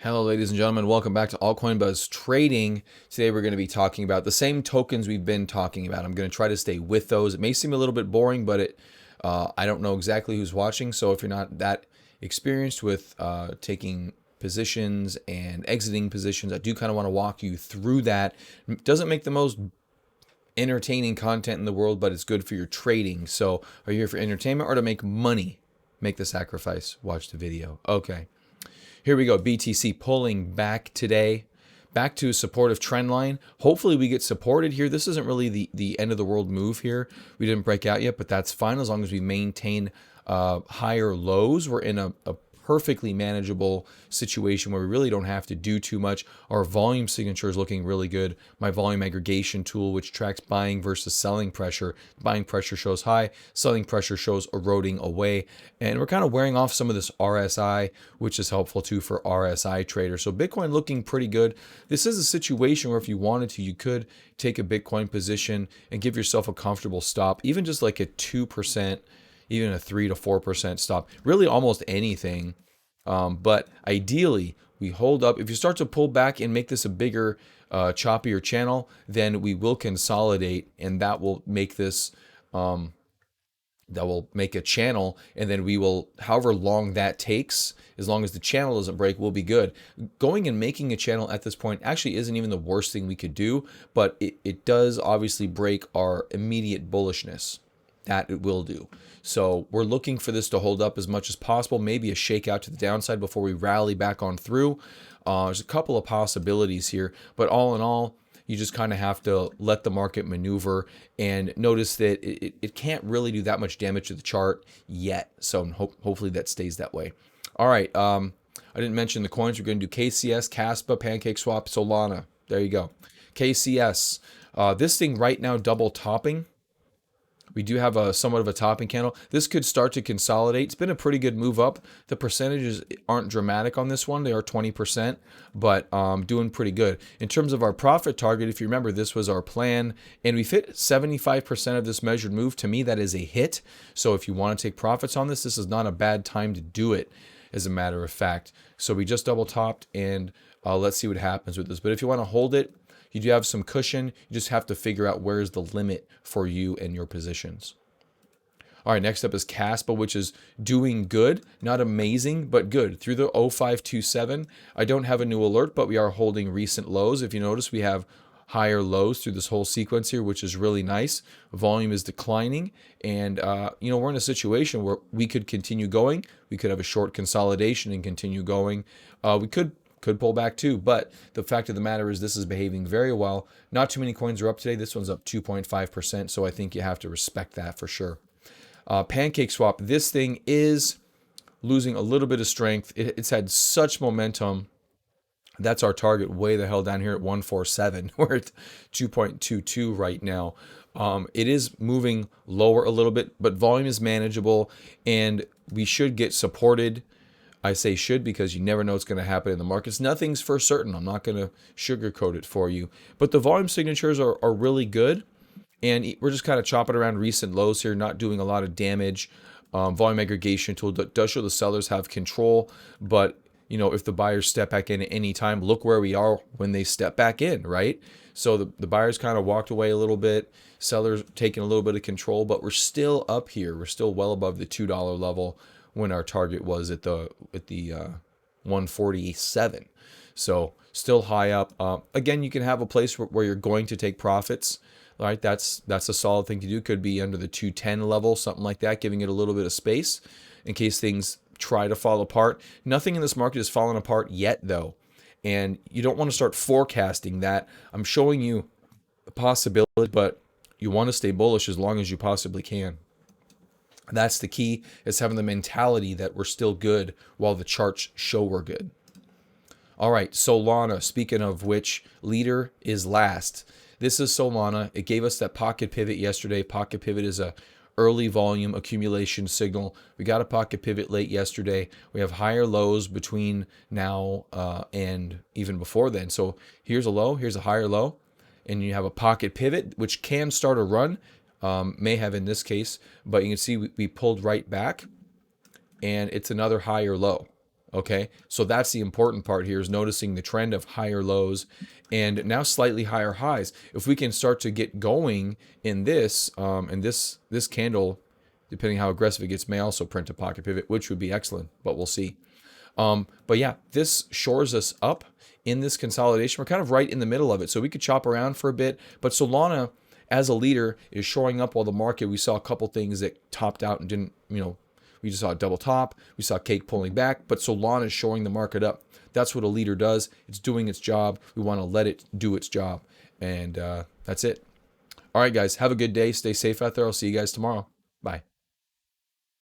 Hello, ladies and gentlemen. Welcome back to Altcoin Buzz Trading. Today we're going to be talking about the same tokens we've been talking about. I'm going to try to stay with those. It may seem a little bit boring, but I don't know exactly who's watching. So if you're not that experienced with taking positions and exiting positions, I do kind of want to walk you through that. It doesn't make the most entertaining content in the world, but it's good for your trading. So are you here for entertainment or to make money? Make the sacrifice. Watch the video. Okay. Here we go. BTC pulling back today, back to a supportive trend line. Hopefully we get supported here. This isn't really the end of the world move here. We didn't break out yet, but that's fine as long as we maintain higher lows. We're in a perfectly manageable situation where we really don't have to do too much. Our volume signature is looking really good. My volume aggregation tool, which tracks buying versus selling pressure, buying pressure shows high, selling pressure shows eroding away. And we're kind of wearing off some of this RSI, which is helpful too for RSI traders. So Bitcoin looking pretty good. This is a situation where if you wanted to, you could take a Bitcoin position and give yourself a comfortable stop, even just like a 2%, even a 3 to 4% stop, really almost anything. But ideally, we hold up. If you start to pull back and make this a bigger, choppier channel, then we will consolidate, and that will make this, that will make a channel, and then we will, however long that takes, as long as the channel doesn't break, we'll be good. Going and making a channel at this point actually isn't even the worst thing we could do, but it does obviously break our immediate bullishness. That it will do. So we're looking for this to hold up as much as possible, maybe a shakeout to the downside before we rally back on through. There's a couple of possibilities here, but all in all, you just kind of have to let the market maneuver and notice that it can't really do that much damage to the chart yet. So hopefully that stays that way. All right. I didn't mention the coins. We're going to do KCS, Kaspa, Pancakeswap, Solana. There you go. KCS. This thing right now double topping. We do have a somewhat of a topping candle. This could start to consolidate. It's been a pretty good move up. The percentages aren't dramatic on this one. They are 20%, but doing pretty good. In terms of our profit target, if you remember, this was our plan, and we've hit 75% of this measured move. To me, that is a hit. So if you want to take profits on this, this is not a bad time to do it, as a matter of fact. So we just double topped, and let's see what happens with this. But if you want to hold it, you do have some cushion. You just have to figure out where is the limit for you and your positions. All right, next up is Kaspa, which is doing good. Not amazing, but good. Through the 0527, I don't have a new alert, but we are holding recent lows. If you notice, we have higher lows through this whole sequence here, which is really nice. Volume is declining, and we're in a situation where we could continue going. We could have a short consolidation and continue going. We could pull back too, but the fact of the matter is this is behaving very well. Not too many coins are up today. This one's up 2.5%, so I think you have to respect that for sure. Pancakeswap, this thing is losing a little bit of strength. It's had such momentum. That's our target way the hell down here at 147. We're at 2.22 right now. It is moving lower a little bit, but volume is manageable, and we should get supported. I say should because you never know what's going to happen in the markets. Nothing's for certain. I'm not going to sugarcoat it for you. But the volume signatures are really good. And we're just kind of chopping around recent lows here, not doing a lot of damage. Volume aggregation tool does show the sellers have control. But, if the buyers step back in at any time, look where we are when they step back in, right? So the buyers kind of walked away a little bit. Sellers taking a little bit of control. But we're still up here. We're still well above the $2 level, when our target was at the 147. So still high up. Again, you can have a place where you're going to take profits. All right, that's a solid thing to do. Could be under the 210 level, something like that, giving it a little bit of space in case things try to fall apart. Nothing in this market is falling apart yet, though. And you don't want to start forecasting that. I'm showing you a possibility, but you want to stay bullish as long as you possibly can. That's the key, is having the mentality that we're still good while the charts show we're good. All right, Solana, speaking of which, leader is last. This is Solana. It gave us that pocket pivot yesterday. Pocket pivot is a early volume accumulation signal. We got a pocket pivot late yesterday. We have higher lows between now and even before then. So here's a low, here's a higher low, and you have a pocket pivot, which can start a run. May have in this case, but you can see we pulled right back, and it's another higher low. Okay, so that's the important part here, is noticing the trend of higher lows and now slightly higher highs. If we can start to get going in this, and this candle, depending how aggressive it gets, may also print a pocket pivot, which would be excellent, but we'll see. But yeah, this shores us up in this consolidation. We're kind of right in the middle of it, so we could chop around for a bit. But Solana, as a leader, is shoring up, while the market, we saw a couple things that topped out and didn't, we just saw a double top. We saw Cake pulling back, but Solana is shoring the market up. That's what a leader does. It's doing its job. We want to let it do its job. And that's it. All right, guys, have a good day. Stay safe out there. I'll see you guys tomorrow. Bye.